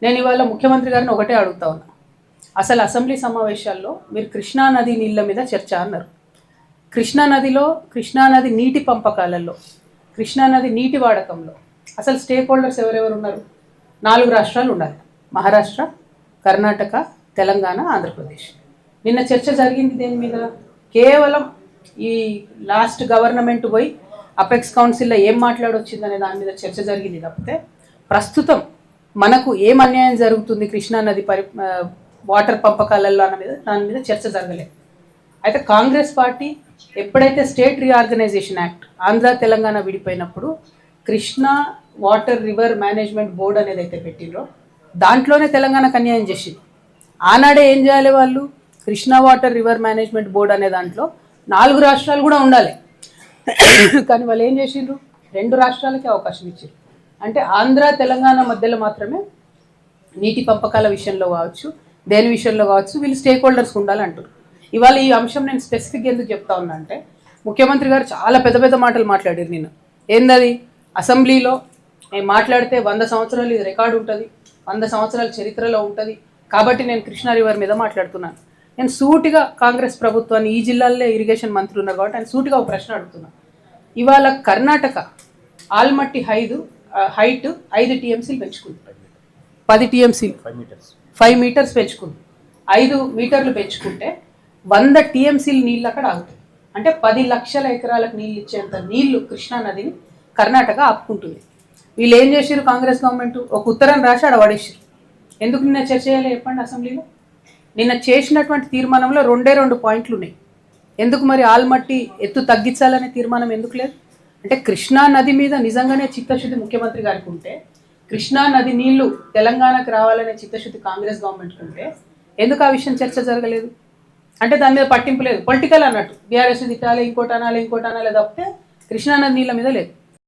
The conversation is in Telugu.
నేను ఇవాళ ముఖ్యమంత్రి గారిని ఒకటే అడుగుతా ఉన్నా, అసలు అసెంబ్లీ సమావేశాల్లో మీరు కృష్ణానది నీళ్ళ మీద చర్చ అన్నారు. కృష్ణానది నీటి పంపకాలలో, కృష్ణానది నీటి వాడకంలో అసలు స్టేక్ హోల్డర్స్ ఎవరెవరు ఉన్నారు? 4 రాష్ట్రాలు ఉండాలి: మహారాష్ట్ర, కర్ణాటక, తెలంగాణ, ఆంధ్రప్రదేశ్. నిన్న చర్చ జరిగింది దేని మీద? కేవలం ఈ లాస్ట్ గవర్నమెంట్ పోయి అపెక్స్ కౌన్సిల్లో ఏం మాట్లాడొచ్చిందనే దాని మీద చర్చ జరిగింది తప్పితే ప్రస్తుతం మనకు ఏం అన్యాయం జరుగుతుంది కృష్ణానది వాటర్ పంపకాలలో దాని మీద చర్చ జరగలేదు. అయితే కాంగ్రెస్ పార్టీ ఎప్పుడైతే state reorganisation act Andhra Telangana విడిపోయినప్పుడు Krishna water river management board అనేది అయితే పెట్టిండ్రో దాంట్లోనే తెలంగాణకు అన్యాయం చేసింది. ఆనాడే ఏం చేయాలి వాళ్ళు? Krishna water river management board అనే దాంట్లో 4 రాష్ట్రాలు కూడా ఉండాలి. కానీ వాళ్ళు ఏం చేసిండ్రు? 2 రాష్ట్రాలకే అవకాశం ఇచ్చారు. అంటే ఆంధ్ర తెలంగాణ మధ్యలో మాత్రమే నీటి పంపకాల విషయంలో కావచ్చు, దేని విషయంలో కావచ్చు వీళ్ళు స్టేక్ హోల్డర్స్ ఉండాలి అంటారు. ఇవాళ ఈ అంశం నేను స్పెసిఫిక్ ఎందుకు చెప్తా ఉన్నా అంటే, ముఖ్యమంత్రి గారు చాలా పెద్ద పెద్ద మాటలు మాట్లాడారు నిన్న. ఏందది? అసెంబ్లీలో నేను మాట్లాడితే 100 సంవత్సరాలు ఇది రికార్డు ఉంటుంది, 100 సంవత్సరాల చరిత్రలో ఉంటుంది, కాబట్టి నేను కృష్ణా రివర్ మీద మాట్లాడుతున్నాను. నేను సూటిగా కాంగ్రెస్ ప్రభుత్వాన్ని, ఈ జిల్లాల్లో ఇరిగేషన్ మంత్రి ఉన్నారు కాబట్టి ఆయన సూటిగా ఒక ప్రశ్న అడుగుతున్నాను. ఇవాళ కర్ణాటక ఆల్మట్టి హైట్ 5 టీఎంసీలు పెంచుకుంది, 10 టీఎంసీలు 5 మీటర్స్ పెంచుకుంది. 5 మీటర్లు పెంచుకుంటే 100 టీఎంసీలు నీళ్ళు అక్కడ ఆగుతాయి. అంటే 10 లక్షల ఎకరాలకు నీళ్ళు ఇచ్చేంత నీళ్లు కృష్ణా నదిని కర్ణాటక ఆపుకుంటుంది. వీళ్ళు ఏం చేశారు? కాంగ్రెస్ గవర్నమెంట్ ఒక ఉత్తరం రాసి ఆడ పడేసారు. ఎందుకు నిన్న చర్చ చేయాలి చెప్పండి? అసెంబ్లీలో నిన్న చేసినటువంటి తీర్మానంలో 2 పాయింట్లు ఉన్నాయి. ఎందుకు మరి ఆల్మట్టి ఎత్తు తగ్గించాలనే తీర్మానం ఎందుకు లేదు? అంటే కృష్ణా నది మీద నిజంగానే చిత్తశుద్ధి ముఖ్యమంత్రి గారికి ఉంటే, కృష్ణా నది నీళ్లు తెలంగాణకు రావాలనే చిత్తశుద్ధి కాంగ్రెస్ గవర్నమెంట్కి ఉంటే ఎందుకు ఆ విషయం చర్చ జరగలేదు? అంటే దాని మీద పట్టింపు లేదు, పొలిటికల్ అన్నట్టు. బీఆర్ఎస్ తిట్టాలి, ఇంకోటి అనాలి తప్పితే కృష్ణానది నీళ్ళ మీద లేదు.